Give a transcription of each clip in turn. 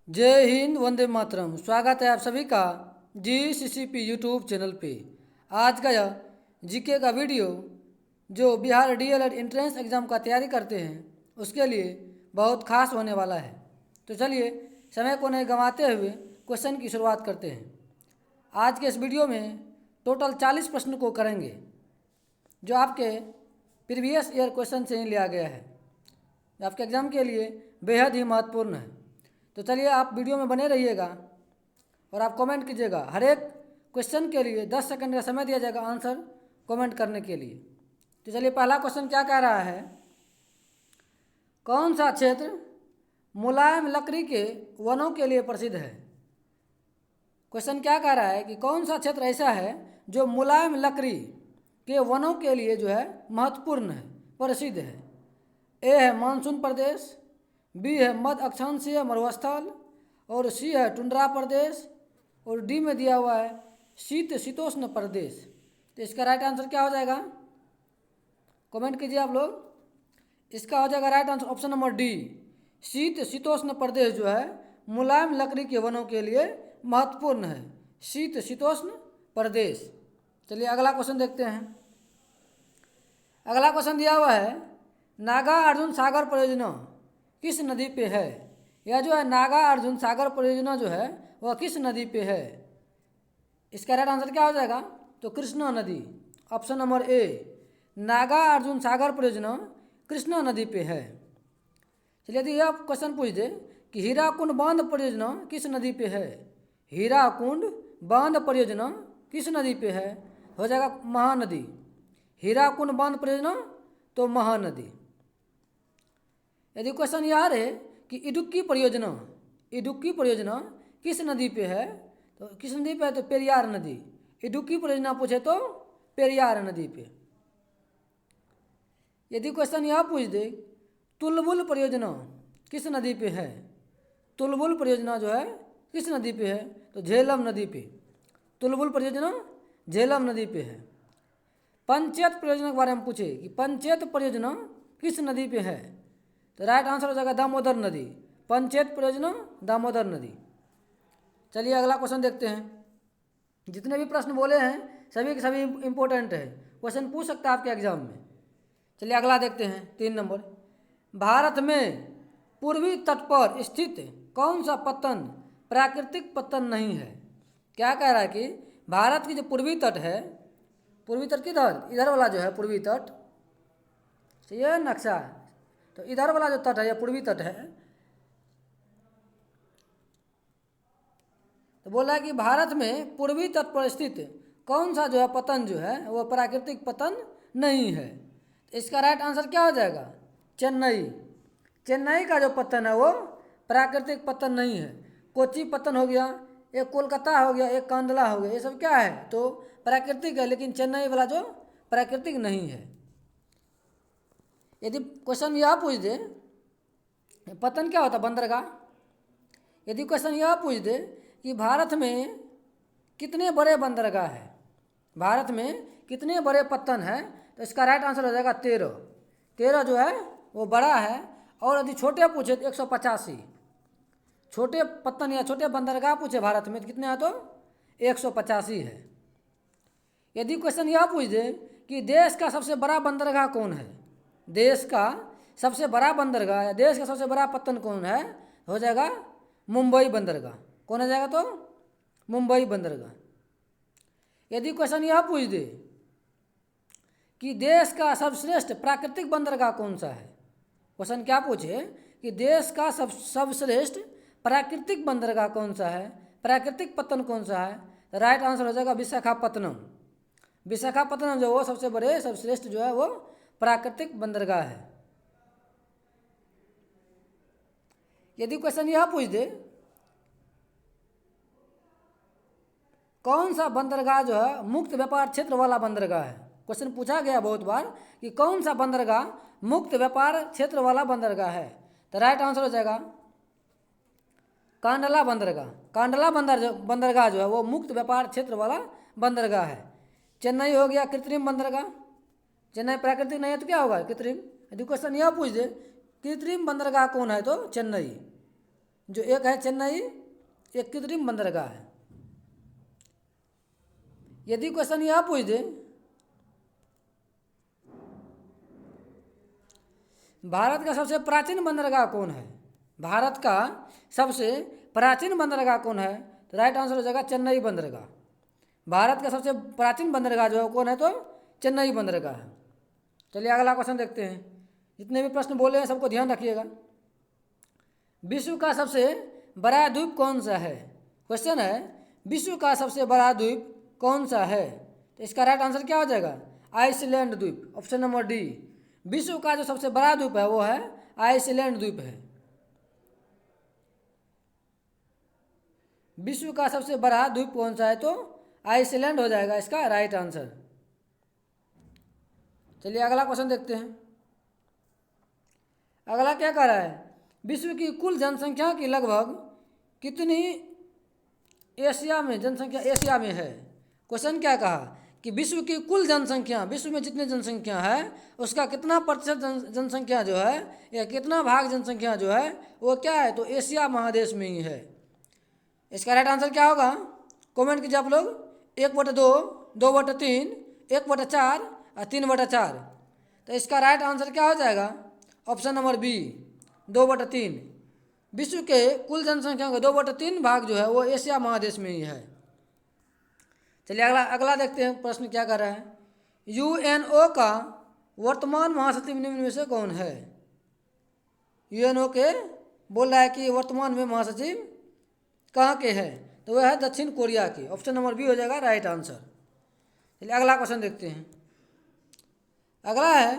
जय हिंद, वंदे मातरम। स्वागत है आप सभी का GCCP यूट्यूब चैनल पे। आज का यह जीके का वीडियो जो बिहार DLED एंट्रेंस एग्ज़ाम का तैयारी करते हैं उसके लिए बहुत खास होने वाला है। तो चलिए समय को नहीं गंवाते हुए क्वेश्चन की शुरुआत करते हैं। आज के इस वीडियो में टोटल 40 प्रश्न को करेंगे जो आपके प्रीवियस ईयर क्वेश्चन से ही लिया गया है, जो आपके एग्ज़ाम के लिए बेहद ही महत्वपूर्ण है। तो चलिए आप वीडियो में बने रहिएगा और आप कमेंट कीजिएगा। हर एक क्वेश्चन के लिए 10 सेकंड का समय दिया जाएगा आंसर कमेंट करने के लिए। तो चलिए पहला क्वेश्चन क्या कह रहा है, कौन सा क्षेत्र मुलायम लकड़ी के वनों के लिए प्रसिद्ध है। क्वेश्चन क्या कह रहा है कि कौन सा क्षेत्र ऐसा है जो मुलायम लकड़ी के वनों के लिए जो है महत्वपूर्ण है, प्रसिद्ध है। ए है मानसून प्रदेश, बी है मध्य अक्षांशीय मरुस्थल, और सी है टुंड्रा प्रदेश, और डी में दिया हुआ है शीत शीतोष्ण प्रदेश। तो इसका राइट आंसर क्या हो जाएगा, कमेंट कीजिए आप लोग। इसका हो जाएगा right answer option number D, शीत शीतोष्ण प्रदेश जो है मुलायम लकड़ी के वनों के लिए महत्वपूर्ण है, शीत शीतोष्ण प्रदेश। चलिए अगला क्वेश्चन देखते हैं। अगला क्वेश्चन दिया हुआ है नागा अर्जुन सागर परियोजना किस नदी पे है। यह जो है नागा अर्जुन सागर परियोजना जो है वह किस नदी पे है। इसका राइट आंसर क्या हो जाएगा, तो कृष्णा नदी, option number A, Nagarjuna Sagar परियोजना कृष्णा नदी पे है। चलिए यदि यह क्वेश्चन पूछ दे कि हीराकुंड बांध परियोजना किस नदी पे है, हीराकुंड बांध परियोजना किस नदी पे है, हो जाएगा महानदी। हीराकुंड बांध परियोजना तो महानदी। यदि क्वेश्चन यह है कि इडुक्की परियोजना किस नदी पे है, तो किस नदी पे है, तो पेरियार नदी। इडुक्की परियोजना पूछे तो पेरियार नदी पे। यदि क्वेश्चन यह पूछ दे तुलबुल परियोजना किस नदी पे है, तुलबुल परियोजना जो है किस नदी पे है, तो झेलम नदी पे। तुलबुल परियोजना झेलम नदी पे है। पंचायत परियोजना के बारे में पूछे कि पंचायत परियोजना किस नदी पे है, तो राइट आंसर हो जाएगा दामोदर नदी। पंचायत परियोजना दामोदर नदी। चलिए अगला क्वेश्चन देखते हैं। जितने भी प्रश्न बोले हैं सभी के सभी इंपॉर्टेंट है, क्वेश्चन पूछ सकता है आपके एग्जाम में। चलिए अगला देखते हैं 3 नंबर। भारत में पूर्वी तट पर स्थित कौन सा पत्तन प्राकृतिक पत्तन नहीं है। क्या कह रहा है कि भारत की जो पूर्वी तट है, पूर्वी तट किधर, इधर वाला जो है पूर्वी तट, ये नक्शा है, तो इधर वाला जो तट है यह पूर्वी तट है। तो बोला है कि भारत में पूर्वी तट पर स्थित कौन सा जो है पतन जो है वो प्राकृतिक पतन नहीं है। तो इसका राइट आंसर क्या हो जाएगा, चेन्नई। चेन्नई का जो पतन है वो प्राकृतिक पतन नहीं है। कोच्चि पतन हो गया, एक कोलकाता हो गया, एक कांडला हो गया, ये सब क्या है, तो प्राकृतिक है, लेकिन चेन्नई वाला जो प्राकृतिक नहीं है। यदि क्वेश्चन यह पूछ दे पतन क्या होता है, बंदरगाह। यदि क्वेश्चन यह पूछ दे कि भारत में कितने बड़े बंदरगाह है, भारत में कितने बड़े पत्तन है, तो इसका राइट आंसर हो जाएगा 13। 13 जो है वो बड़ा है। और यदि छोटे पूछे तो 185 छोटे पत्तन या छोटे बंदरगाह पूछे भारत में तो कितने हैं, तो 185 है। यदि क्वेश्चन यह पूछ दे कि देश का सबसे बड़ा बंदरगाह कौन है, देश का सबसे बड़ा बंदरगाह या देश का सबसे बड़ा पत्तन कौन है, हो जाएगा मुंबई बंदरगाह। कौन हो जाएगा, तो मुंबई बंदरगाह। यदि क्वेश्चन यह पूछ दे कि देश का सर्वश्रेष्ठ प्राकृतिक बंदरगाह कौन सा है, क्वेश्चन क्या पूछे कि देश का सर्वश्रेष्ठ प्राकृतिक बंदरगाह कौन सा है, प्राकृतिक पत्तन कौन सा है, तो राइट आंसर हो जाएगा विशाखापत्तनम। विशाखापत्तनम जो वो सबसे बड़े सर्वश्रेष्ठ जो है वो प्राकृतिक बंदरगाह है। यदि क्वेश्चन यह पूछ दे कौन सा बंदरगाह जो है मुक्त व्यापार क्षेत्र वाला बंदरगाह है, क्वेश्चन पूछा गया बहुत बार कि कौन सा बंदरगाह मुक्त व्यापार क्षेत्र वाला बंदरगाह है, तो राइट आंसर हो जाएगा कांडला बंदरगाह। कांडला बंदरगाह जो है वो मुक्त व्यापार क्षेत्र वाला बंदरगाह है। चेन्नई हो गया कृत्रिम बंदरगाह, चेन्नई प्राकृतिक नहीं है तो क्या होगा, कृत्रिम। यदि क्वेश्चन यह पूछ दे कृत्रिम बंदरगाह कौन है, तो चेन्नई। जो एक है चेन्नई, एक कृत्रिम बंदरगाह है। यदि क्वेश्चन यह पूछ दे भारत का सबसे प्राचीन बंदरगाह कौन है, भारत का सबसे प्राचीन बंदरगाह कौन है, तो राइट आंसर हो जाएगा चेन्नई बंदरगाह। भारत का सबसे प्राचीन बंदरगाह जो है कौन है, तो चेन्नई बंदरगाह है। चलिए अगला क्वेश्चन देखते हैं। जितने भी प्रश्न बोले हैं सबको ध्यान रखिएगा। विश्व का सबसे बड़ा द्वीप कौन सा है, क्वेश्चन है विश्व का सबसे बड़ा द्वीप कौन सा है, तो इसका राइट आंसर क्या हो जाएगा, आइसलैंड द्वीप, ऑप्शन नंबर डी। विश्व का जो सबसे बड़ा द्वीप है वो है आइसलैंड द्वीप है। विश्व का सबसे बड़ा द्वीप कौन सा है, तो आइसलैंड हो जाएगा इसका राइट आंसर। चलिए अगला क्वेश्चन देखते हैं। अगला क्या कह रहा है, विश्व की कुल जनसंख्या की लगभग कितनी एशिया में जनसंख्या एशिया में है। क्वेश्चन क्या कहा कि विश्व की कुल जनसंख्या, विश्व में जितनी जनसंख्या है उसका कितना प्रतिशत जनसंख्या जो है या कितना भाग जनसंख्या जो है वो क्या है, तो एशिया महादेश में ही है। इसका राइट आंसर क्या होगा, कमेंट कीजिए आप लोग। 1/2, 2/3, 1/4 और 3/4। तो इसका राइट आंसर क्या हो जाएगा, ऑप्शन नंबर बी 2/3। विश्व के कुल जनसंख्या का 2/3 भाग जो है वो एशिया महादेश में ही है। चलिए अगला देखते हैं प्रश्न क्या कर रहा है। यूएनओ का वर्तमान महासचिव निम्न में से कौन है। यूएनओ के बोल रहा है कि वर्तमान में महासचिव कहाँ के हैं, तो वह है दक्षिण कोरिया के, ऑप्शन नंबर बी हो जाएगा राइट आंसर। चलिए अगला क्वेश्चन देखते हैं। अगला है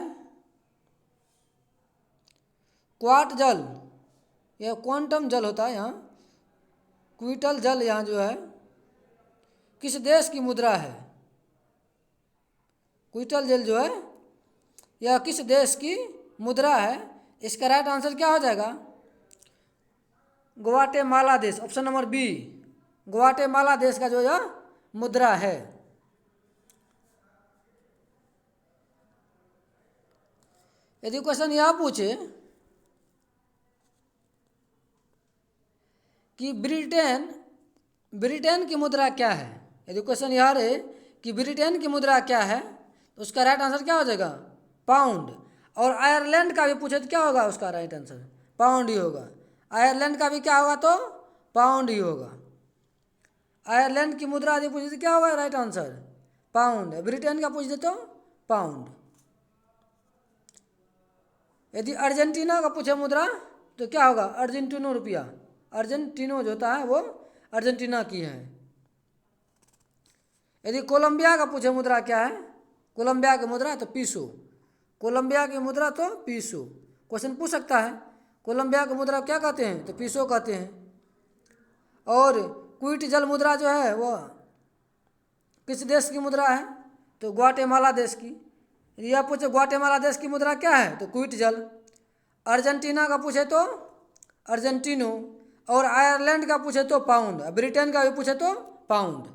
क्वार्ट जल, यह क्वांटम जल होता है यहाँ, क्विंटल जल यहाँ जो है किस देश की मुद्रा है। क्विंटल जल जो है यह किस देश की मुद्रा है, इसका राइट आंसर क्या हो जाएगा, ग्वाटेमाला देश, ऑप्शन नंबर बी ग्वाटेमाला देश का जो यह मुद्रा है। यदि क्वेश्चन यह पूछे कि ब्रिटेन की मुद्रा क्या है, यदि क्वेश्चन यह है कि ब्रिटेन की मुद्रा क्या है, तो उसका राइट आंसर क्या हो जाएगा, पाउंड। और आयरलैंड का भी पूछे तो क्या होगा, उसका राइट आंसर पाउंड ही होगा। आयरलैंड का भी क्या होगा, तो पाउंड ही होगा। आयरलैंड की मुद्रा यदि पूछे तो क्या होगा राइट आंसर, पाउंड। ब्रिटेन का पूछ दे तो पाउंड। यदि अर्जेंटीना का पूछे मुद्रा तो क्या होगा, अर्जेंटीनो रुपया। अर्जेंटीनो जो होता है वो अर्जेंटीना की है। यदि कोलंबिया का पूछे मुद्रा क्या है, कोलंबिया की मुद्रा तो पीसो। कोलंबिया की मुद्रा तो पीसो, क्वेश्चन पूछ सकता है। कोलंबिया की मुद्रा क्या कहते हैं, तो पीसो कहते हैं। और क्विट जल मुद्रा जो है वो किस देश की मुद्रा है, तो ग्वाटेमाला देश की। यह पूछे ग्वाटेमाला देश की मुद्रा क्या है, तो क्विट जल। अर्जेंटीना का पूछे तो अर्जेंटीनो, और आयरलैंड का पूछे तो पाउंड, ब्रिटेन का भी पूछे तो पाउंड।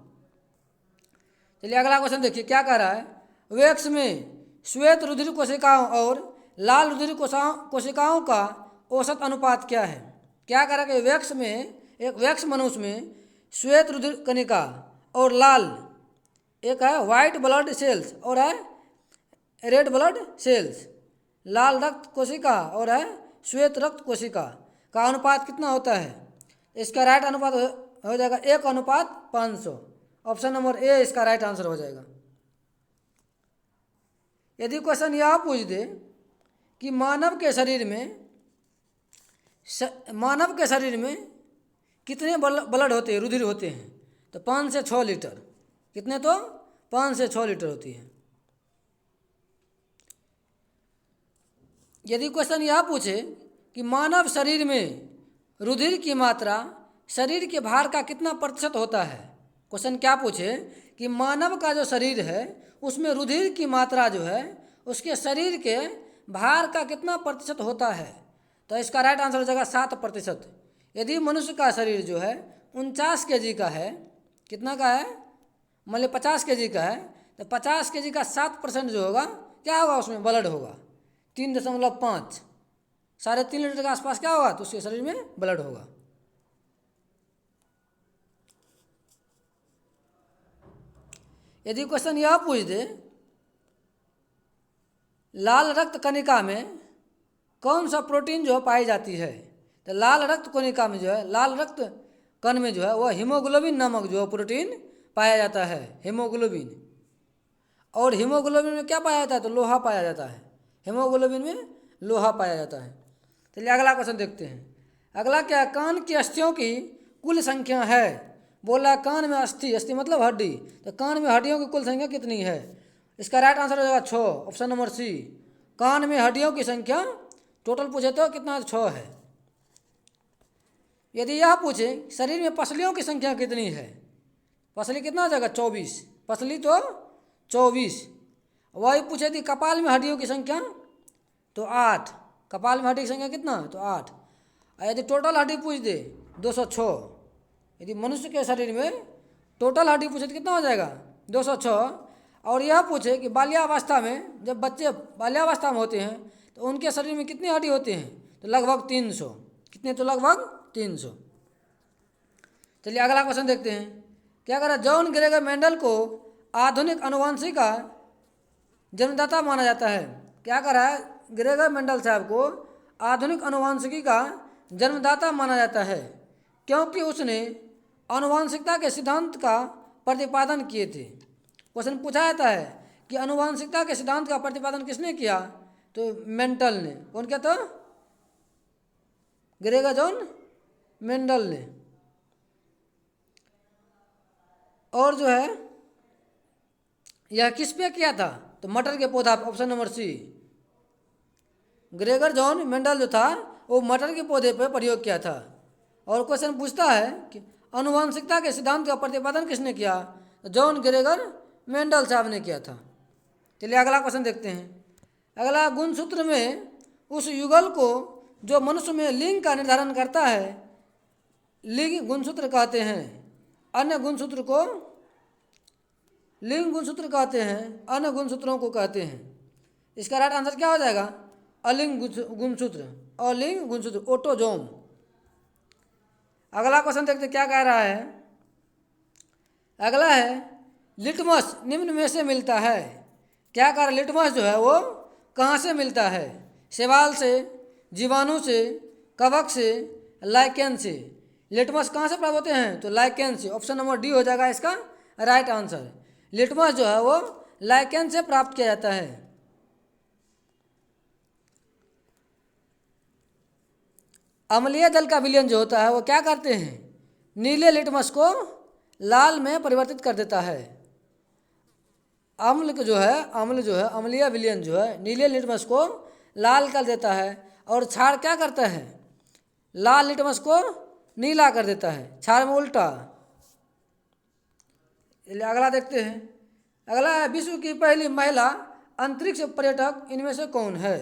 चलिए अगला क्वेश्चन देखिए क्या कह रहा है। वैक्स में श्वेत रुधिर कोशिकाओं और लाल रुधिर कोशिकाओं का औसत अनुपात क्या है। क्या कह रहा है कि वैक्स में, एक वैक्स मनुष्य में श्वेत रुधिर कणिका और लाल, एक है वाइट ब्लड सेल्स और है रेड ब्लड सेल्स, लाल रक्त कोशिका और है श्वेत रक्त कोशिका का अनुपात कितना होता है। इसका राइट अनुपात हो जाएगा 1:500, ऑप्शन नंबर ए इसका राइट आंसर हो जाएगा। यदि क्वेश्चन यह पूछ दे कि मानव के शरीर में कितने ब्लड होते हैं, रुधिर होते हैं, तो 5 से 6 लीटर। कितने, तो 5 से 6 लीटर होती है। यदि क्वेश्चन यह पूछे कि मानव शरीर में रुधिर की मात्रा शरीर के भार का कितना प्रतिशत होता है। क्वेश्चन क्या पूछे कि मानव का जो शरीर है उसमें रुधिर की मात्रा जो है उसके शरीर के भार का कितना प्रतिशत होता है, तो इसका राइट आंसर हो जाएगा 7%। यदि मनुष्य का शरीर जो है 49 kg का है, कितना का है, मान लीजिए 50 kg का है, तो 50 kg का 7% जो होगा क्या होगा, उसमें ब्लड होगा 3.5, 3.5 लीटर के आसपास क्या होगा, तो उसके शरीर में ब्लड होगा। यदि क्वेश्चन यह पूछ दे लाल रक्त कणिका में कौन सा प्रोटीन जो पाई जाती है, तो लाल रक्त कणिका में जो है, लाल रक्त कण में जो है वह हीमोग्लोबिन नामक जो प्रोटीन पाया जाता है, हीमोग्लोबिन। और हीमोग्लोबिन में क्या पाया जाता है, तो लोहा पाया जाता है, हीमोग्लोबिन में लोहा पाया जाता है। चलिए अगला क्वेश्चन देखते हैं। अगला क्या, कान की अस्थियों की कुल संख्या है। बोला कान में अस्थि, अस्थि मतलब हड्डी, तो कान में हड्डियों की कुल संख्या कितनी है। इसका राइट आंसर हो जाएगा 6, ऑप्शन नंबर सी। कान में हड्डियों की संख्या टोटल पूछे तो कितना, 6 है। यदि यह पूछे शरीर में पसलियों की संख्या कितनी है, पसली कितना हो जाएगा, 24, पसली तो 24। वही पूछे थी कपाल में हड्डियों की संख्या, तो 8, कपाल में हड्डी की संख्या कितना, तो 8। और यदि टोटल हड्डी पूछ दे 206, यदि मनुष्य के शरीर में टोटल हड्डी पूछे तो कितना हो जाएगा, 206। और यह पूछे कि बाल्यावस्था में, जब बच्चे बाल्यावस्था में होते हैं तो उनके शरीर में कितनी हड्डी होती हैं, तो लगभग 300। कितने, तो लगभग 300। चलिए अगला क्वेश्चन देखते हैं। क्या करा, जॉन ग्रेगर मेंडल को आधुनिक अनुवांशिकी का जन्मदाता माना जाता है। क्या करा है, ग्रेगर मेंडल साहब को आधुनिक अनुवांशिकी का जन्मदाता माना जाता है, क्योंकि उसने अनुवांशिकता के सिद्धांत का प्रतिपादन किए थे। क्वेश्चन पूछा जाता है कि अनुवांशिकता के सिद्धांत का प्रतिपादन किसने किया, तो मेंडल ने। कौन क्या, तो ग्रेगर जॉन मेंडल ने। और जो है यह किस पे किया था, तो मटर के पौधा, option number C. Gregor John Mendel जो था वो मटर के पौधे पर प्रयोग किया था। और क्वेश्चन पूछता है कि अनुवांशिकता के सिद्धांत का प्रतिपादन किसने किया, तो जॉन ग्रेगर मेंडल साहब ने किया था। चलिए अगला क्वेश्चन देखते हैं। अगला, गुणसूत्र में उस युगल को जो मनुष्य में लिंग का निर्धारण करता है, लिंग गुणसूत्र कहते हैं। अन्य गुणसूत्र को लिंग गुणसूत्र कहते हैं, अन्य गुणसूत्रों को कहते हैं। इसका राइट आंसर क्या हो जाएगा, अलिंग गुणसूत्र, अलिंग गुणसूत्र, ऑटोजोम। अगला क्वेश्चन देखते क्या कह रहा है। अगला है, लिटमस निम्न में से मिलता है। क्या कह रहा है, लिटमस जो है वो कहाँ से मिलता है, शैवाल से, जीवाणु से, कवक से, लाइकेन से। लिटमस कहाँ से प्राप्त होते हैं, तो लाइकेन से, ऑप्शन नंबर डी हो जाएगा इसका राइट आंसर। लिटमस जो है वो लाइकेन से प्राप्त किया जाता है। अम्लीय जल का विलयन जो होता है वो क्या करते हैं, नीले लिटमस को लाल में परिवर्तित कर देता है। अम्ल जो है, अम्लीय विलयन जो है नीले लिटमस को लाल कर देता है, और क्षार क्या करता है, लाल लिटमस को नीला कर देता है, क्षार में उल्टा। अगला देखते हैं। अगला है, विश्व की पहली महिला अंतरिक्ष पर्यटक इनमें से कौन है।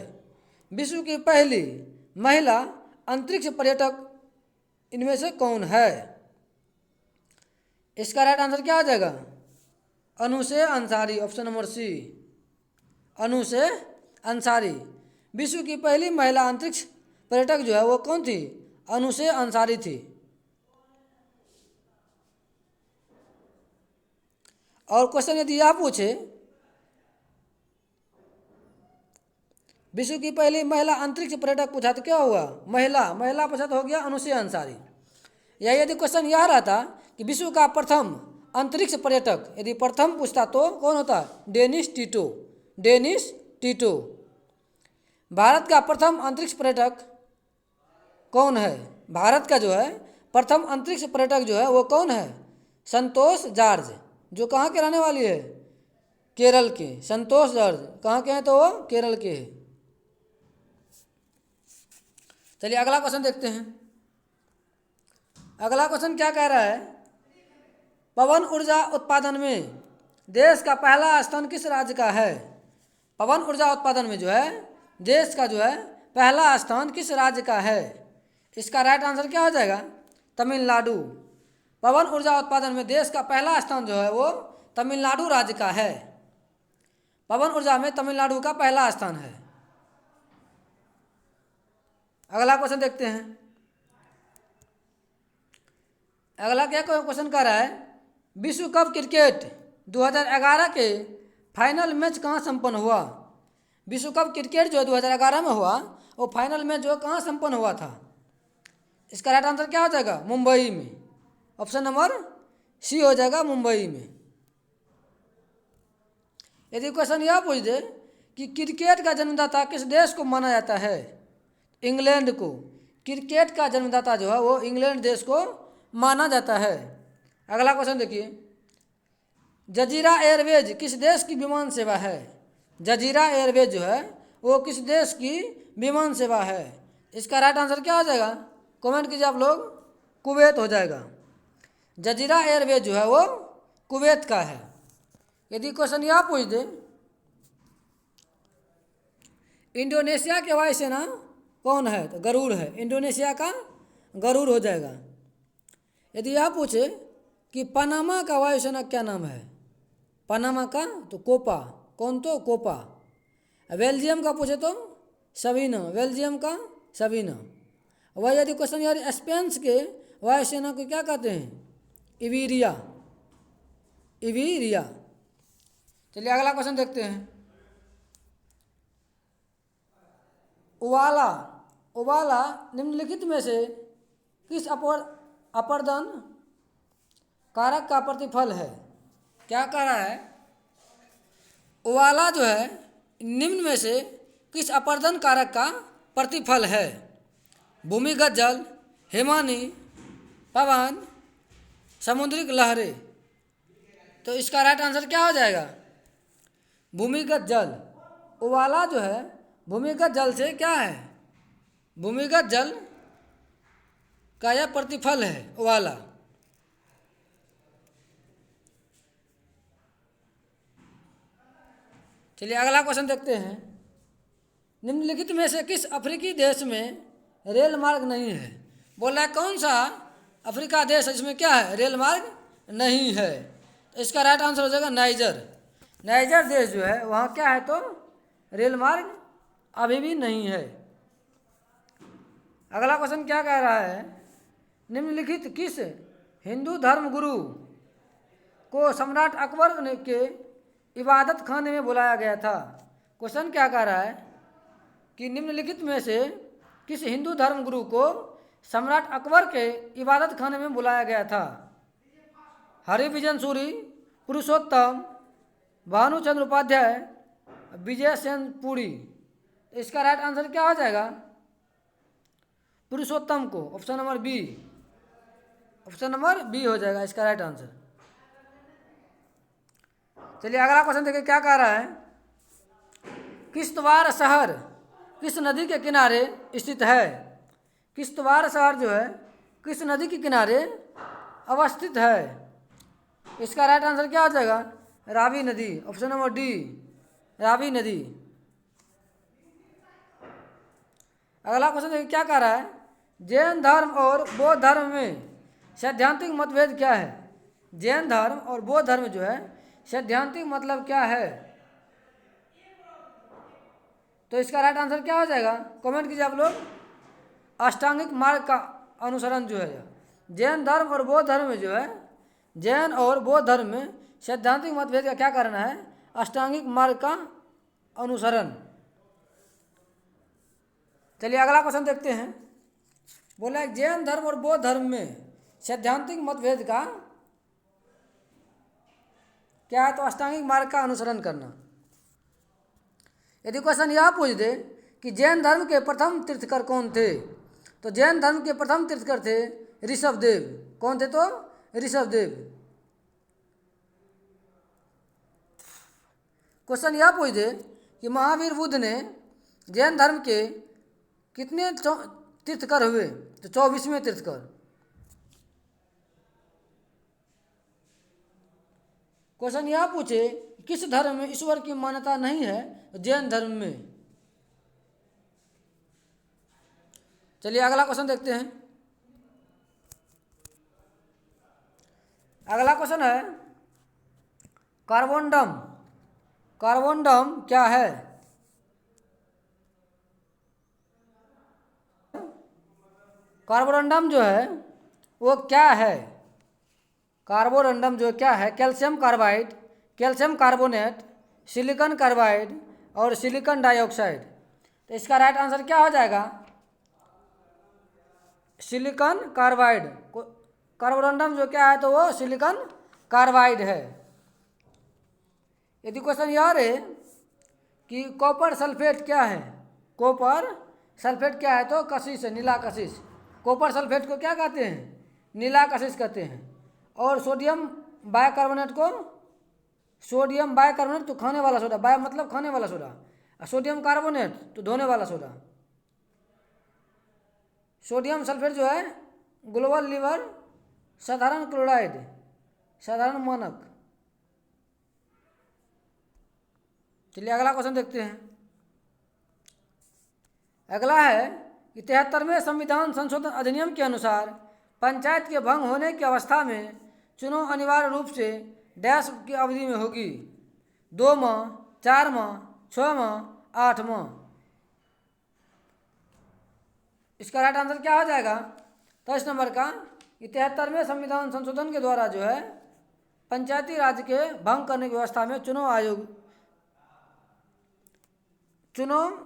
विश्व की पहली महिला अंतरिक्ष पर्यटक इनमें से कौन है। इसका राइट आंसर क्या आ जाएगा, Anousheh Ansari, option number C, Anousheh Ansari. विश्व की पहली महिला अंतरिक्ष पर्यटक जो है वो कौन थी, अनुसे अंसारी थी। और क्वेश्चन यदि आप पूछे विश्व की पहली महिला अंतरिक्ष पर्यटक पूछा तो क्या हुआ, महिला पूछा तो हो गया अनुसे अंसारी। या यदि क्वेश्चन यह रहता कि विश्व का प्रथम अंतरिक्ष पर्यटक, यदि प्रथम पूछता तो कौन होता, Dennis Tito, Dennis Tito. Bharat का प्रथम अंतरिक्ष पर्यटक कौन है, भारत का जो है प्रथम अंतरिक्ष पर्यटक जो है वो कौन है, संतोष जॉर्ज, जो कहाँ के रहने वाली है, केरल के। संतोष जॉर्ज कहाँ के हैं, तो वो केरल के हैं। चलिए अगला क्वेश्चन देखते हैं। अगला क्वेश्चन क्या कह रहा है, पवन ऊर्जा उत्पादन में देश का पहला स्थान किस राज्य का है। पवन ऊर्जा उत्पादन में जो है देश का जो है पहला स्थान किस राज्य का है। इसका राइट आंसर क्या हो जाएगा, तमिलनाडु। पवन ऊर्जा उत्पादन में देश का पहला स्थान जो है वो तमिलनाडु राज्य का है। पवन ऊर्जा में तमिलनाडु का पहला स्थान है। अगला क्वेश्चन देखते हैं। अगला क्या क्वेश्चन कर रहा है, विश्व कप क्रिकेट 2011 के फाइनल मैच कहाँ संपन्न हुआ? विश्व कप क्रिकेट जो 2011 में हुआ वो फाइनल मैच जो कहाँ संपन्न हुआ था? इसका राइट आंसर क्या हो जाएगा? मुंबई में। ऑप्शन नंबर सी हो जाएगा, मुंबई में। यदि क्वेश्चन यह पूछ दे कि क्रिकेट का जन्मदाता किस देश को माना जाता है? इंग्लैंड को। क्रिकेट का जन्मदाता जो है वो इंग्लैंड देश को माना जाता है। अगला क्वेश्चन देखिए, जजीरा एयरवेज किस देश की विमान सेवा है? जजीरा एयरवेज जो है वो किस देश की विमान सेवा है? इसका राइट आंसर क्या हो जाएगा? कमेंट कीजिए आप लोग। कुवैत हो जाएगा। जजीरा एयरवेज जो है वो कुवैत का है। यदि क्वेश्चन यह पूछ दे, इंडोनेशिया के वायुसेना कौन है? तो गरुड़ है। इंडोनेशिया का गरुड़ हो जाएगा। यदि यह पूछे कि पनामा का वायुसेना क्या नाम है? पनामा का तो कोपा। कौन? तो कोपा। बेल्जियम का पूछे तो सवीना। बेल्जियम का सवीना। वह यदि क्वेश्चन यार स्पेन के वायुसेना को क्या कहते हैं? इवीरिया। इवीरिया। चलिए अगला क्वेश्चन देखते हैं। उवाला। उवाला निम्नलिखित में से किस अपर्दन कारक का प्रतिफल है? क्या कह रहा है? उवाला जो है निम्न में से किस अपर्दन कारक का प्रतिफल है? भूमिगत जल, हिमानी, पवन, समुद्री लहरें। तो इसका राइट आंसर क्या हो जाएगा? भूमिगत जल। उवाला जो है भूमिगत जल से क्या है? भूमिगत जल का यह प्रतिफल है उवाला। चलिए अगला क्वेश्चन देखते हैं। निम्नलिखित में से किस अफ्रीकी देश में रेल मार्ग नहीं है? बोल रहा है कौन सा अफ्रीका देश है जिसमें क्या है? रेल मार्ग नहीं है। तो इसका राइट आंसर हो जाएगा नाइजर। नाइजर देश जो है वहाँ क्या है? तो रेल मार्ग अभी भी नहीं है। अगला क्वेश्चन क्या कह रहा है? निम्नलिखित किस हिंदू धर्म गुरु को सम्राट अकबर के इबादत खाने में बुलाया गया था? क्वेश्चन क्या कह रहा है कि निम्नलिखित में से किस हिंदू धर्म गुरु को सम्राट अकबर के इबादत खाने में बुलाया गया था? हरिविजन सूरी, पुरुषोत्तम, भानुचंद्र उपाध्याय, विजय सेन पुरी। इसका राइट आंसर क्या हो जाएगा? पुरुषोत्तम को। Option number B. Option number B हो जाएगा इसका राइट आंसर। चलिए अगला क्वेश्चन देखिए क्या कह रहा है। किश्तवाड़ शहर किस नदी के किनारे स्थित है? किश्तवाड़ शहर जो है किस नदी के किनारे अवस्थित है? इसका राइट आंसर क्या हो जाएगा? रावी नदी। ऑप्शन नंबर डी, रावी नदी। अगला क्वेश्चन देखिए क्या कह रहा है। जैन धर्म और बौद्ध धर्म में सैद्धांतिक मतभेद क्या है? जैन धर्म और बौद्ध धर्म जो है सैद्धांतिक मतलब क्या है? तो इसका राइट आंसर क्या हो जाएगा? कमेंट कीजिए आप लोग। अष्टांगिक मार्ग का अनुसरण जो है जैन धर्म और बौद्ध धर्म में जो है, जैन और बौद्ध धर्म में सैद्धांतिक मतभेद का क्या कारण है? अष्टांगिक मार्ग का अनुसरण। चलिए अगला क्वेश्चन देखते हैं। बोला जैन धर्म और बौद्ध धर्म में सैद्धांतिक मतभेद का क्या है? तो अष्टांगिक मार्ग का अनुसरण करना। यदि क्वेश्चन यह पूछ दे कि जैन धर्म के प्रथम तीर्थकर कौन थे? तो जैन धर्म के प्रथम तीर्थकर थे ऋषभदेव। कौन थे? तो ऋषभदेव। क्वेश्चन यह पूछ दे कि महावीर बुद्ध ने जैन धर्म के कितने तीर्थकर हुए? तो 24वें तीर्थकर। क्वेश्चन यह पूछे किस धर्म में ईश्वर की मान्यता नहीं है? जैन धर्म में। चलिए अगला क्वेश्चन देखते हैं। अगला क्वेश्चन है कार्बोंडम। कार्बोंडम क्या है? कार्बोरंडम जो है वो क्या है? कार्बोरंडम जो क्या है? Calcium carbide, calcium carbonate, silicon carbide और सिलिकॉन डाइऑक्साइड। तो इसका राइट आंसर क्या हो जाएगा? Silicon carbide. कार्बोरंडम जो क्या है तो वो सिलिकॉन कार्बाइड है। यदि क्वेश्चन यार है कि कॉपर सल्फेट क्या है, कॉपर सल्फेट क्या है तो कशिश है, नीला कशिश। कॉपर सल्फेट को क्या कहते हैं? नीला कशिश कहते हैं। और सोडियम बाइकार्बोनेट को, सोडियम बाइकार्बोनेट तो खाने वाला सोडा, बाय मतलब खाने वाला सोडा, और सोडियम कार्बोनेट तो धोने वाला सोडा। सोडियम सल्फेट जो है ग्लोबल लीवर, साधारण क्लोराइड, साधारण मानक। चलिए अगला क्वेश्चन देखते हैं। अगला है कि 73वें संविधान संशोधन अधिनियम के अनुसार पंचायत के भंग होने की अवस्था में चुनाव अनिवार्य रूप से डैश की अवधि में होगी। 2 माह, 4 माह, 6 माह, 8 माह। इसका राइट आंसर क्या हो जाएगा? 23 नंबर का 73वें संविधान संशोधन के द्वारा जो है पंचायती राज के भंग करने की व्यवस्था में चुनाव आयोग, चुनाव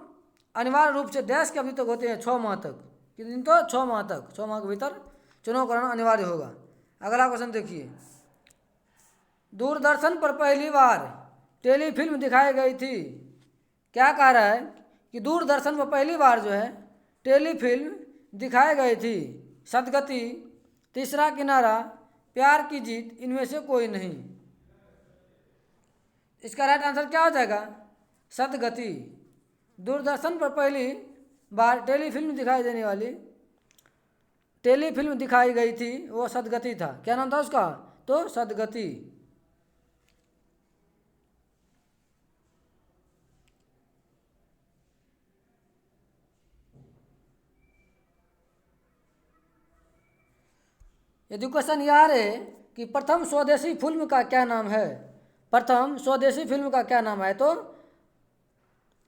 अनिवार्य रूप से डैश के अवधि तक होते हैं 6 माह तक। कितने दिन? तो 6 माह तक, 6 माह के भीतर चुनाव कराना अनिवार्य होगा। अगला क्वेश्चन देखिए। दूरदर्शन पर पहली बार टेलीफिल्म दिखाई गई थी। क्या कह रहा है कि दूरदर्शन पर पहली बार जो है टेलीफिल्म दिखाई गई थी। सदगति, तीसरा किनारा, प्यार की जीत, इनमें से कोई नहीं। इसका राइट आंसर क्या हो जाएगा? सदगति। दूरदर्शन पर पहली बार टेलीफिल्म दिखाई देने वाली, टेलीफिल्म दिखाई गई थी वो सदगति था। क्या नाम था उसका? तो सदगति। यदि क्वेश्चन यह है कि प्रथम स्वदेशी फिल्म का क्या नाम है, प्रथम स्वदेशी फिल्म का क्या नाम है तो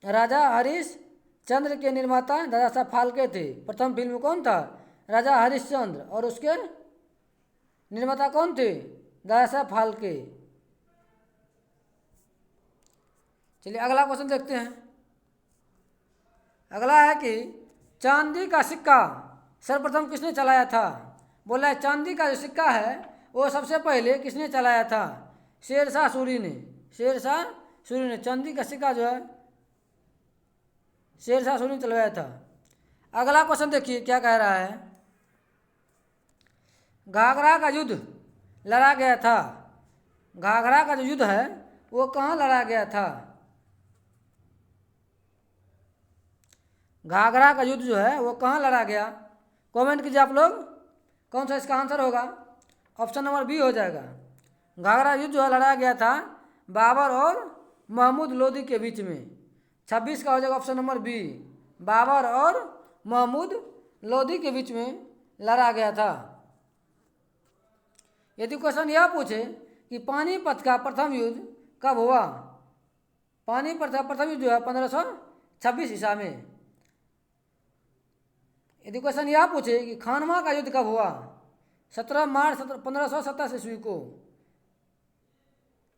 राजा हरिश्चंद्र के निर्माता दादा साहब फाल्के थे। प्रथम फिल्म कौन था? राजा हरिश्चंद्र। और उसके निर्माता कौन थे? दादा साहब फाल्के। चलिए अगला क्वेश्चन देखते हैं। अगला है कि चांदी का सिक्का सर्वप्रथम किसने चलाया था? बोला है चांदी का जो सिक्का है वो सबसे पहले किसने चलाया था? शेरशाह सूरी ने। शेरशाह सूरी ने चांदी का सिक्का जो है शेरशाह सूरी ने चलवाया था। अगला क्वेश्चन देखिए क्या कह रहा है। घाघरा का युद्ध लड़ा गया था। घाघरा का जो युद्ध है वो कहाँ लड़ा गया था? घाघरा का युद्ध जो है वो कहाँ लड़ा गया? कमेंट कीजिए आप लोग, कौन सा इसका आंसर होगा? ऑप्शन नंबर बी हो जाएगा। घाघरा युद्ध जो है लड़ा गया था बाबर और महमूद लोदी के बीच में। 26 का हो जाएगा ऑप्शन नंबर बी, बाबर और महमूद लोदी के बीच में लड़ा गया था। यदि क्वेश्चन यह पूछे कि पानीपत का प्रथम युद्ध कब हुआ? पानीपत का प्रथम युद्ध जो है 1526 ईसा में। यदि क्वेश्चन यह पूछे कि खानवा का युद्ध कब हुआ? 17 मार्च 1527 ईस्वी को।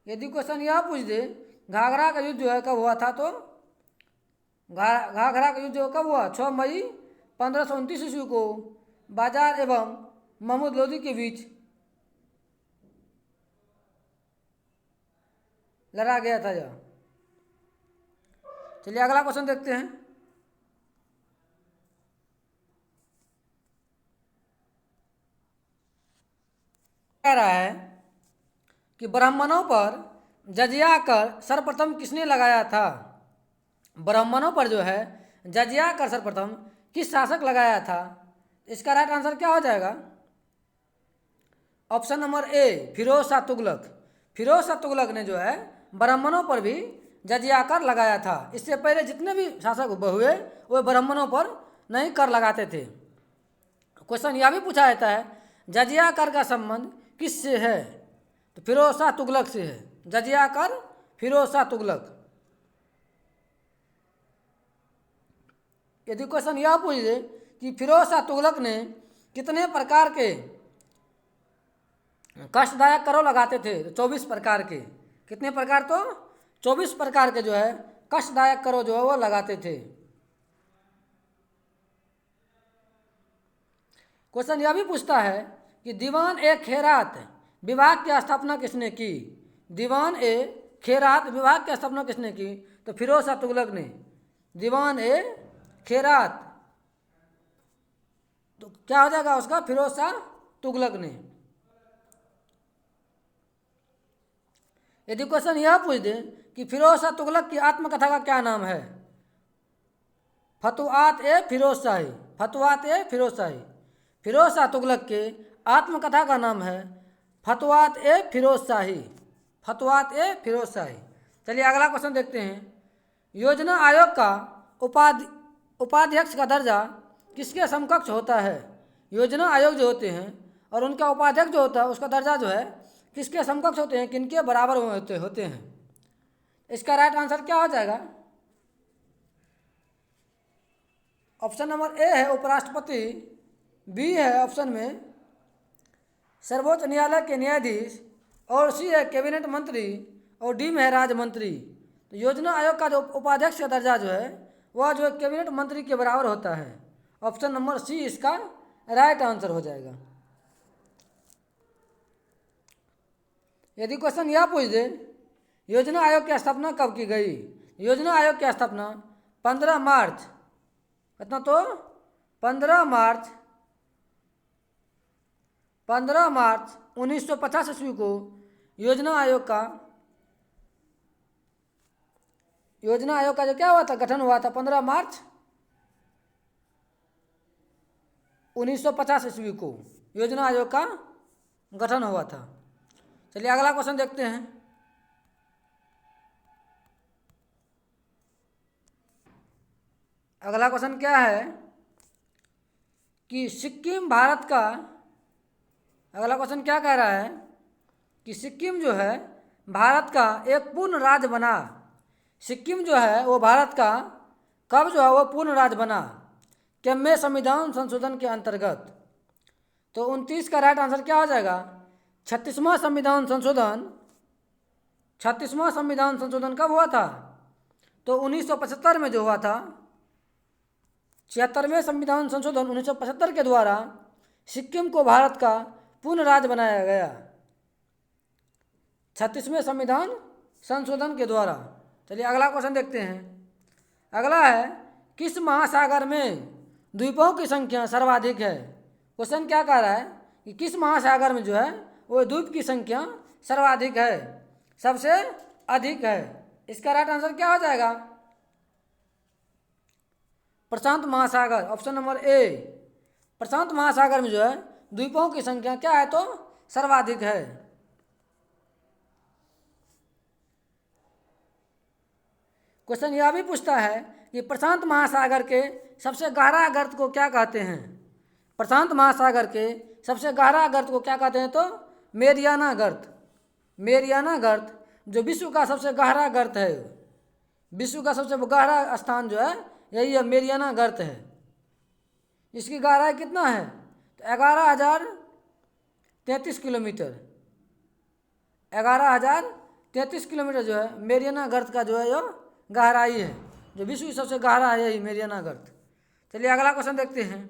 यदि क्वेश्चन यह पूछ दे घाघरा का युद्ध जो है कब हुआ था तो घाघरा का युद्ध जो कब हुआ? 6 मई 1529 ईस्वी को बाजार एवं महमूद लोदी के बीच लड़ा गया था यह। चलिए अगला क्वेश्चन देखते हैं। कह रहा है कि ब्राह्मणों पर जजिया कर सर्वप्रथम किसने लगाया था? ब्राह्मणों पर जो है जजिया कर सर्वप्रथम किस शासक लगाया था? इसका राइट आंसर क्या हो जाएगा? Option number A, Firoz Shah Tughlaq. Firoz Shah Tughlaq ने जो है ब्राह्मणों पर भी जजिया कर लगाया था। इससे पहले जितने भी शासक हुए वो ब्राह्मणों पर नहीं कर लगाते थे। क्वेश्चन यह भी पूछा जाता है जजिया कर का संबंध किससे है? तो फिरोज शाह तुगलक से है। जजिया कर फिरोज शाह तुगलक। यदि क्वेश्चन यह पूछ दे कि फिरोज शाह तुगलक ने कितने प्रकार के कष्टदायक करों लगाते थे? तो 24 प्रकार के। कितने प्रकार? तो 24 प्रकार के जो है कष्टदायक करो जो है वो लगाते थे। क्वेश्चन यह भी पूछता है कि दीवान ए खैरात विभाग की स्थापना किसने की? दीवान ए खैरात विभाग की स्थापना किसने की? तो फिरोज शाह तुगलक ने। दीवान ए खैरात तो क्या हो जाएगा उसका? फिरोज शाह तुगलक ने। यदि क्वेश्चन यह पूछ दे कि फिरोज शाह तुगलक की आत्मकथा का क्या नाम है? फतुआत ए फिरोज शाही। फतुआत ए फिरोज शाही। फिरोज शाह तुगलक के आत्मकथा का नाम है फतुआत ए फिरोज शाही। फतुआत ए फिरोज शाही। चलिए अगला क्वेश्चन देखते हैं। योजना आयोग का उपाध्यक्ष का दर्जा किसके समकक्ष होता है? योजना आयोग जो होते हैं और उनका उपाध्यक्ष जो होता है उसका दर्जा जो है किसके समकक्ष होते हैं, किनके बराबर होते हैं? इसका राइट आंसर क्या हो जाएगा? ऑप्शन नंबर ए है उपराष्ट्रपति, बी है ऑप्शन में सर्वोच्च न्यायालय के न्यायाधीश, और सी है कैबिनेट मंत्री, और डी में है राज्य मंत्री। तो योजना आयोग का जो उपाध्यक्ष का दर्जा जो है वह जो है कैबिनेट मंत्री के बराबर होता है। ऑप्शन नंबर सी इसका राइट आंसर हो जाएगा। यदि क्वेश्चन यह पूछ दे योजना आयोग की स्थापना कब की गई? योजना आयोग की स्थापना 15 मार्च कितना? तो 15 मार्च 1950 ईस्वी को योजना आयोग का जो क्या हुआ था, गठन हुआ था 15 मार्च 1950 ईस्वी को योजना आयोग का गठन हुआ था। चलिए अगला क्वेश्चन देखते हैं। अगला क्वेश्चन क्या है कि सिक्किम भारत का, अगला क्वेश्चन क्या कह रहा है कि सिक्किम जो है भारत का एक पूर्ण राज्य बना। सिक्किम जो है वो भारत का कब जो है वो पूर्ण राज्य बना? केम्मे संविधान संशोधन के अंतर्गत। तो 29 का राइट आंसर क्या हो जाएगा? 36वां संविधान संशोधन कब हुआ था? तो 1975 में जो हुआ था। 76वें संविधान संशोधन 1975 के द्वारा सिक्किम को भारत का पूर्ण राज्य बनाया गया, 36वें संविधान संशोधन के द्वारा। चलिए अगला क्वेश्चन देखते हैं। अगला है किस महासागर में द्वीपों की संख्या सर्वाधिक है? क्वेश्चन क्या कह रहा है कि किस महासागर में जो है वो द्वीप की संख्या सर्वाधिक है, सबसे अधिक है? इसका राइट आंसर क्या हो जाएगा? प्रशांत महासागर। ऑप्शन नंबर ए प्रशांत महासागर में जो है द्वीपों की संख्या क्या है? तो सर्वाधिक है। क्वेश्चन यह भी पूछता है कि प्रशांत महासागर के सबसे गहरा गर्त को क्या कहते हैं? प्रशांत महासागर के सबसे गहरा गर्त को क्या कहते हैं? तो मेरियाना गर्त। मेरियाना गर्त जो विश्व का सबसे गहरा गर्त है, विश्व का सबसे गहरा स्थान जो है यही है, मेरियाना गर्त है। इसकी गहराई कितना है? तो 11,033 किलोमीटर। 11,033 किलोमीटर जो है मेरियाना गर्त का जो है यह गहराई है, जो विश्व की सबसे गहरा है यही मेरियाना गर्त। चलिए अगला क्वेश्चन देखते हैं।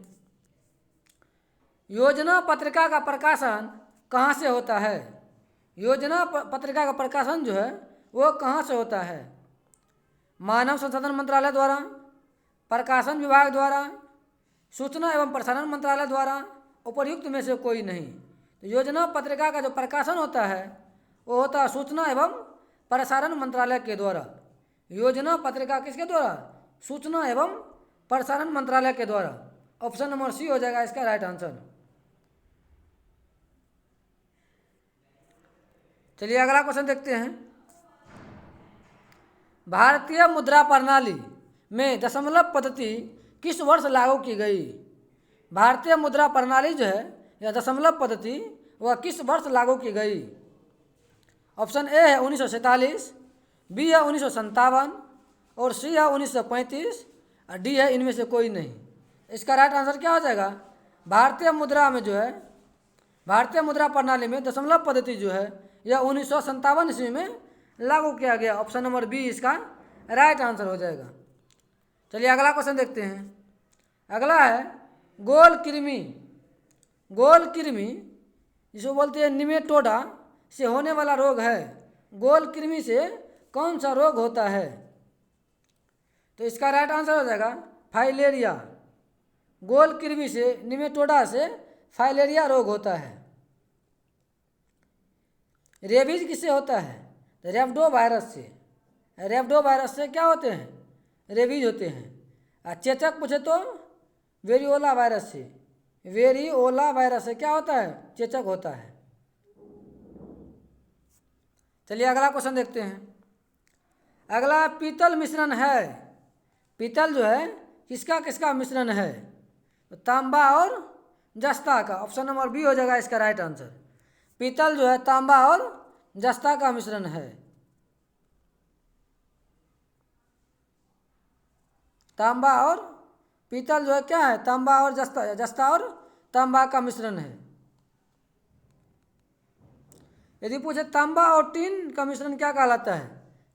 योजना पत्रिका का प्रकाशन कहाँ से होता है? योजना पत्रिका का प्रकाशन जो है वो कहाँ से होता है? मानव संसाधन मंत्रालय द्वारा, प्रकाशन विभाग द्वारा, सूचना एवं प्रसारण मंत्रालय द्वारा, उपर्युक्त में से कोई नहीं। तो योजना पत्रिका का जो प्रकाशन होता है वो होता है सूचना एवं प्रसारण मंत्रालय के द्वारा। योजना पत्रिका किसके द्वारा? सूचना एवं प्रसारण मंत्रालय के द्वारा। ऑप्शन नंबर सी हो जाएगा इसका राइट आंसर। चलिए अगला क्वेश्चन देखते हैं। भारतीय मुद्रा प्रणाली में दशमलव पद्धति किस वर्ष लागू की गई? भारतीय मुद्रा प्रणाली जो है या दशमलव पद्धति वह किस वर्ष लागू की गई? ऑप्शन ए है 1947, बी है 1957, और सी है 1935, और डी है इनमें से कोई नहीं। इसका राइट आंसर क्या हो जाएगा? भारतीय मुद्रा में जो है, भारतीय मुद्रा प्रणाली में दशमलव पद्धति जो है यह 1957 ईस्वी में लागू किया गया। ऑप्शन नंबर बी इसका राइट आंसर हो जाएगा। चलिए अगला क्वेश्चन देखते हैं। अगला है गोल कृमि। गोल कृमि जिसको बोलते हैं निमेटोडा से होने वाला रोग है। गोल कृमि से कौन सा रोग होता है? तो इसका राइट आंसर हो जाएगा फाइलेरिया। गोल कृमि से निमेटोडा से फाइलेरिया रोग होता है। रेबीज किससे होता है? तो रेबडो वायरस से। रेबडो वायरस से क्या होते हैं? रेबीज होते हैं। और चेचक पूछे तो वेरियोला वायरस से। वेरियोला वायरस से क्या होता है? चेचक होता है। चलिए अगला क्वेश्चन देखते हैं। अगला पीतल मिश्रण है। पीतल जो है किसका किसका मिश्रण है? तो तांबा और जस्ता का। ऑप्शन नंबर बी हो जाएगा इसका राइट आंसर। पीतल जो है तांबा और जस्ता का मिश्रण है। तांबा और पीतल जो है क्या है? तांबा और जस्ता, जस्ता और तांबा का मिश्रण है। यदि पूछे तांबा और टीन का मिश्रण क्या कहलाता है?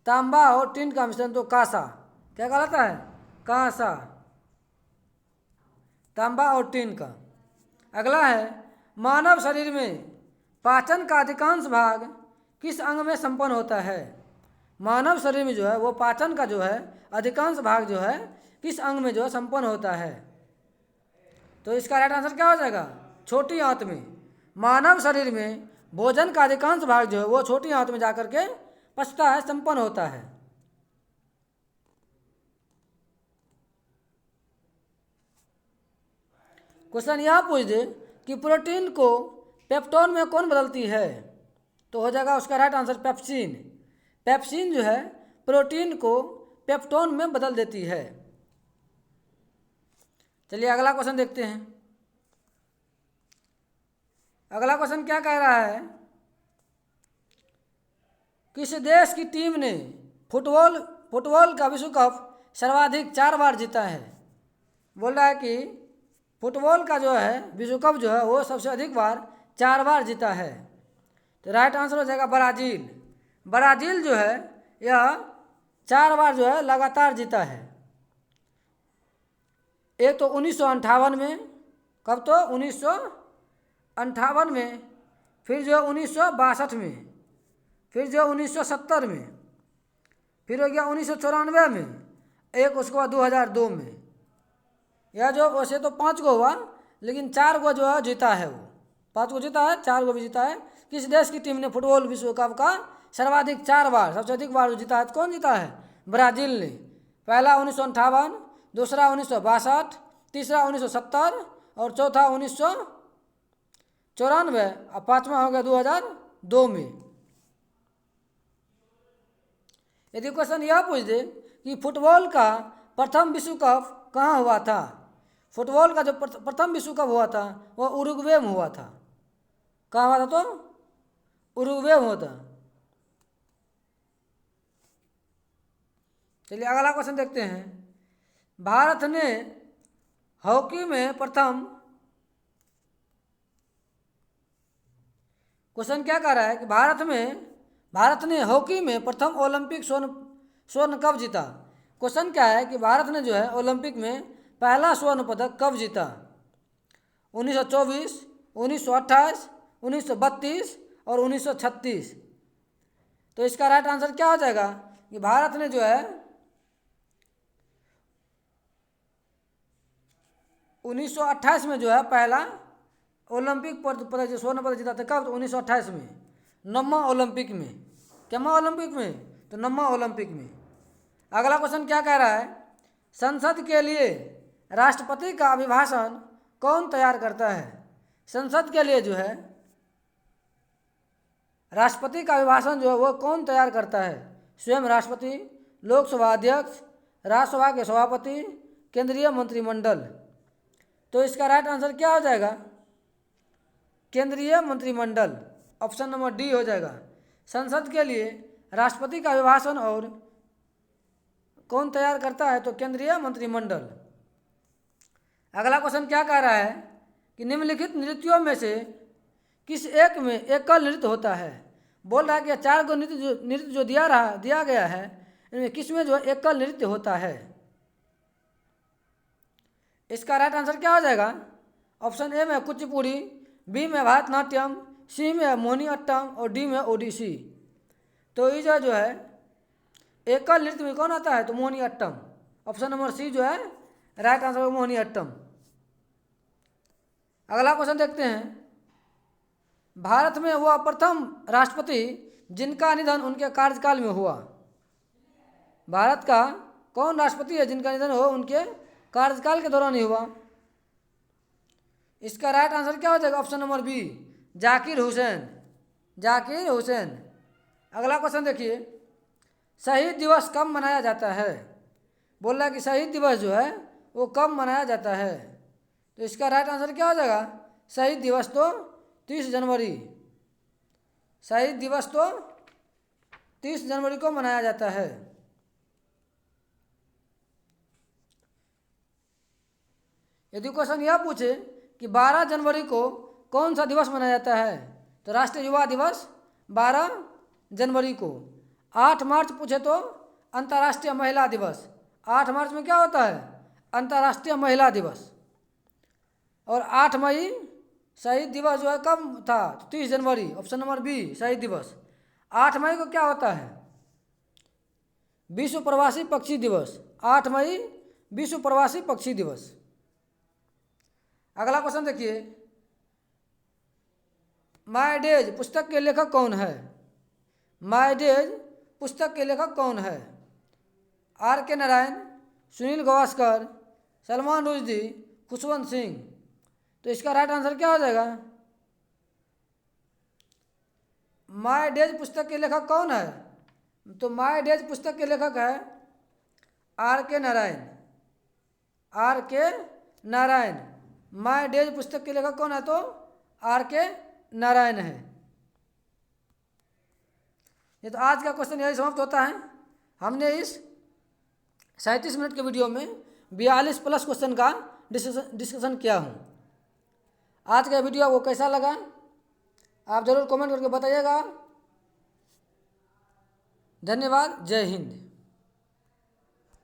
तांबा और टीन का मिश्रण तो कांसा। क्या कहलाता है? कांसा। तांबा और टीन का। अगला है मानव शरीर में पाचन का अधिकांश भाग किस अंग में संपन्न होता है? मानव शरीर में जो है वो पाचन का जो है अधिकांश भाग जो है किस अंग में जो है संपन्न होता है? तो इसका राइट आंसर क्या हो जाएगा? छोटी आंत में। मानव शरीर में भोजन का अधिकांश भाग जो है वो छोटी आंत में जाकर के पचता है, संपन्न होता है। क्वेश्चन यह पूछ दे कि प्रोटीन को पेप्टोन में कौन बदलती है? तो हो जाएगा उसका राइट आंसर पेप्सिन। पेप्सिन जो है प्रोटीन को पेप्टोन में बदल देती है। चलिए अगला क्वेश्चन देखते हैं। अगला क्वेश्चन क्या कह रहा है? किस देश की टीम ने फुटबॉल का विश्व कप सर्वाधिक 4 बार जीता है? बोल रहा है कि फुटबॉल का जो है विश्व कप जो है वो सबसे अधिक बार 4 बार जीता है। तो राइट आंसर हो जाएगा ब्राज़ील। ब्राज़ील जो है यह 4 बार जो है लगातार जीता है। एक तो 1958 में, कब? तो 1958 में, फिर जो 1962 में, फिर जो 1970 में, फिर हो गया 1994 में, एक उसके बाद 2002 में। यह जो वैसे तो 5 गो हुआ, लेकिन 4 गो जो है जीता है। वो 5 गो जीता है, 4 गो भी जीता है। किस देश की टीम ने फुटबॉल विश्व कप का सर्वाधिक 4 बार, सबसे अधिक बार जीता है? तो कौन जीता है? ब्राज़ील ने। पहला 1958, दूसरा 1962, तीसरा 1970 और चौथा 1994 और पाँचवा हो गया 2002 में। यदि क्वेश्चन यह पूछ दे कि फुटबॉल का प्रथम विश्व कप कहाँ हुआ था? फुटबॉल का जो प्रथम विश्व कप हुआ था वह उरुग्वे में हुआ था। कहाँ हुआ था? तो उरुग्वे में हुआ था। चलिए अगला क्वेश्चन देखते हैं। भारत ने हॉकी में प्रथम, क्वेश्चन क्या कह रहा है कि भारत ने हॉकी में प्रथम ओलंपिक स्वर्ण कब जीता? क्वेश्चन क्या है कि भारत ने जो है ओलंपिक में पहला स्वर्ण पदक कब जीता? 1924, 1928, 1932 और 1936। तो इसका राइट आंसर क्या हो जाएगा कि भारत ने जो है 1928 में जो है पहला ओलंपिक पदक जो स्वर्ण पदक जीता था। कब? तो 1928 में, 9वां ओलंपिक में। क्या ओलंपिक में? तो 9वां ओलंपिक में। अगला क्वेश्चन क्या कह रहा है? संसद के लिए राष्ट्रपति का अभिभाषण कौन तैयार करता है? संसद के लिए जो है राष्ट्रपति का अभिभाषण जो है वो कौन तैयार करता है? स्वयं राष्ट्रपति, लोकसभा अध्यक्ष, राज्यसभा के सभापति, केंद्रीय मंत्रिमंडल। तो इसका राइट आंसर क्या हो जाएगा? केंद्रीय मंत्रिमंडल। ऑप्शन नंबर डी हो जाएगा। संसद के लिए राष्ट्रपति का अभिभाषण और कौन तैयार करता है? तो केंद्रीय मंत्रिमंडल। अगला क्वेश्चन क्या कह रहा है कि निम्नलिखित नृत्यों में से किस एक में एकल नृत्य होता है? बोल रहा है कि ये 4 गो नृत्य जो दिया गया है, इनमें किसमें जो है एकल नृत्य होता है। इसका राइट आंसर क्या हो जाएगा? ऑप्शन ए में कुचिपुड़ी, बी में भारतनाट्यम, सी में मोहिनीअट्टम और डी में ओडिसी। तो ये जो है एकल नृत्य में कौन आता है? तो मोहिनीअट्टम। ऑप्शन नंबर सी जो है राइट आंसर है मोहिनीअट्टम। अगला क्वेश्चन देखते हैं। भारत में वह प्रथम राष्ट्रपति जिनका निधन उनके कार्यकाल में हुआ। भारत का कौन राष्ट्रपति है जिनका निधन हो उनके कार्यकाल के दौरान ही हुआ? इसका राइट आंसर क्या हो जाएगा? Option number B, Zakir Hussain. Zakir Hussain. अगला क्वेश्चन देखिए, शहीद दिवस कब मनाया जाता है? बोल रहा है कि शहीद दिवस जो है वो कब मनाया जाता है। तो इसका राइट आंसर क्या हो जाएगा? शहीद दिवस तो 30 जनवरी। शहीद दिवस तो 30 जनवरी को मनाया जाता है। यदि क्वेश्चन यह पूछे कि 12 जनवरी को कौन सा दिवस मनाया जाता है, तो राष्ट्रीय युवा दिवस 12 जनवरी को। 8 मार्च पूछे तो अंतर्राष्ट्रीय महिला दिवस। 8 मार्च में क्या होता है? अंतर्राष्ट्रीय महिला दिवस। और 8 मई शहीद दिवस जो है कब था? तो 30 जनवरी। ऑप्शन नंबर बी, शहीद दिवस। 8 मई को क्या होता है? विश्व प्रवासी पक्षी दिवस। 8 मई विश्व प्रवासी पक्षी दिवस। अगला क्वेश्चन देखिए, माय डेज पुस्तक के लेखक कौन है? माय डेज पुस्तक के लेखक कौन है? आर के नारायण, सुनील गावस्कर, सलमान रुश्दी, खुशवंत सिंह। तो इसका राइट आंसर क्या हो जाएगा? माय डेज पुस्तक के लेखक कौन है? तो माय डेज पुस्तक के लेखक है आर के नारायण। आर के नारायण। माय डेज पुस्तक के लेखक कौन है? तो आर के नारायण है। ये तो आज का क्वेश्चन यही समाप्त होता है। हमने इस 37 मिनट के वीडियो में 42 प्लस क्वेश्चन का डिस्कशन किया हूँ। आज का वीडियो आपको कैसा लगा आप ज़रूर कमेंट करके बताइएगा। धन्यवाद। जय हिंद।